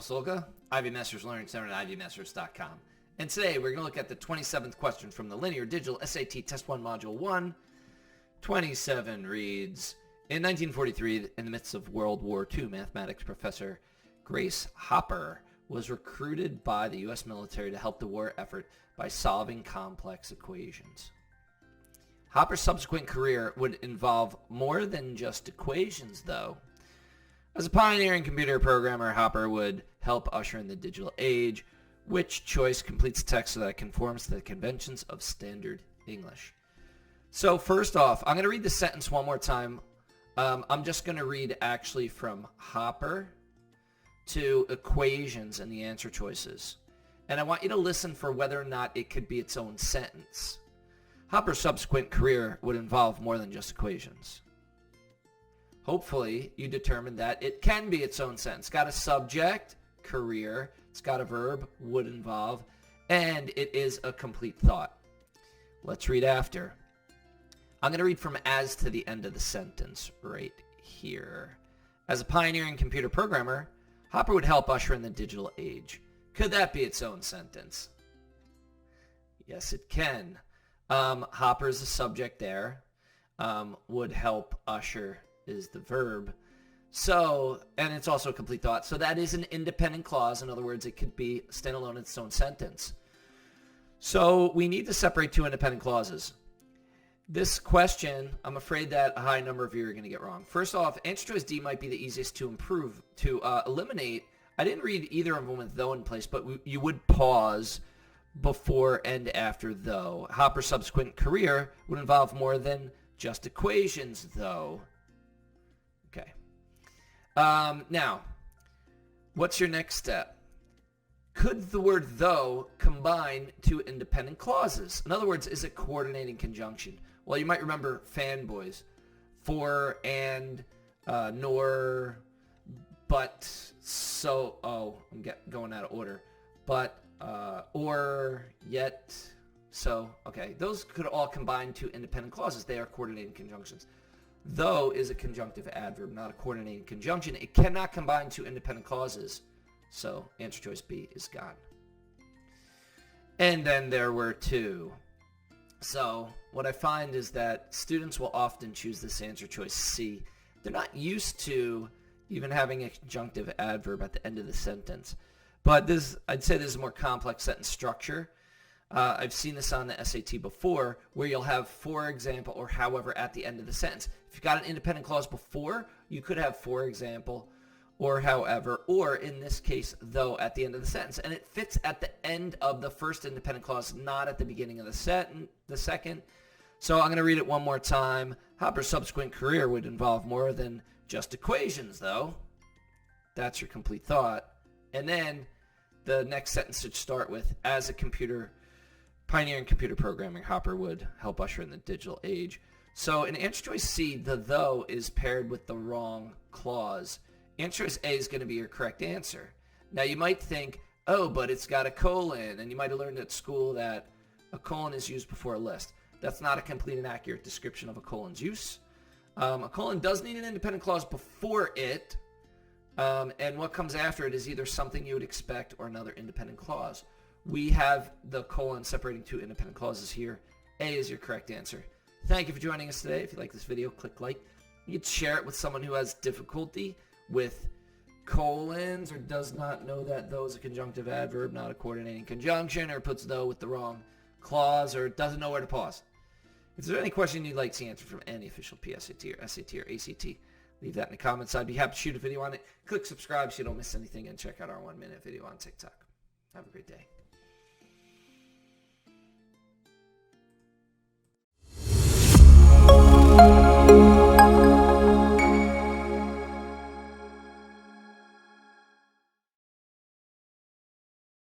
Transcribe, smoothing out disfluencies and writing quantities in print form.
Solga, Ivy Masters Learning Center at ivymasters.com. And today we're going to look at the 27th question from the Linear Digital SAT Test 1 Module 1. 27 reads, in 1943, in the midst of World War II, mathematics professor Grace Hopper was recruited by the U.S. military to help the war effort by solving complex equations. Hopper's subsequent career would involve more than just equations, though. As a pioneering computer programmer, Hopper would help usher in the digital age. Which choice completes text so that it conforms to the conventions of standard English? So first off, I'm going to read the sentence one more time. I'm just going to read actually from Hopper to equations and the answer choices. And I want you to listen for whether or not it could be its own sentence. Hopper's subsequent career would involve more than just equations. Hopefully, you determined that it can be its own sentence. It's got a subject, career, it's got a verb, would involve, and it is a complete thought. Let's read after. I'm going to read from as to the end of the sentence right here. As a pioneering computer programmer, Hopper would help usher in the digital age. Could that be its own sentence? Yes, it can. Hopper is the subject there. Would help usher is the verb. So, and it's also a complete thought. So that is an independent clause. In other words, it could be standalone in its own sentence. So we need to separate two independent clauses. This question, I'm afraid that a high number of you are going to get wrong. First off, answer choice D might be the easiest to eliminate. I didn't read either of them with though in place, but you would pause before and after though. Hopper's subsequent career would involve more than just equations, though. Okay. Now, what's your next step? Could the word though combine two independent clauses? In other words, is it coordinating conjunction? Well, you might remember fanboys. For, and, nor, but, so, I'm going out of order. But, or, yet, so, okay. Those could all combine two independent clauses. They are coordinating conjunctions. Though is a conjunctive adverb, not a coordinating conjunction. It cannot combine two independent clauses. So answer choice B is gone. And then there were two. So what I find is that students will often choose this answer choice C. They're not used to even having a conjunctive adverb at the end of the sentence. But this, I'd say this is a more complex sentence structure. I've seen this on the SAT before, where you'll have for example or however at the end of the sentence. If you've got an independent clause before, you could have for example or however, or in this case, though at the end of the sentence. And it fits at the end of the first independent clause, not at the beginning of the second. So I'm going to read it one more time. Hopper's subsequent career would involve more than just equations, though. That's your complete thought. And then the next sentence should start with, as a pioneering computer programming, Hopper would help usher in the digital age. So in answer choice C, the though is paired with the wrong clause. Answer choice A is going to be your correct answer. Now you might think, oh, but it's got a colon, and you might have learned at school that a colon is used before a list. That's not a complete and accurate description of a colon's use. A colon does need an independent clause before it, and what comes after it is either something you would expect or another independent clause. We have the colon separating two independent clauses here. A is your correct answer. Thank you for joining us today. If you like this video, click like. You can share it with someone who has difficulty with colons or does not know that though is a conjunctive adverb, not a coordinating conjunction, or puts though with the wrong clause, or doesn't know where to pause. If there's any question you'd like to answer from any official PSAT or SAT or ACT, leave that in the comments. I'd be happy to shoot a video on it. Click subscribe so you don't miss anything, and check out our 1-minute video on TikTok. Have a great day.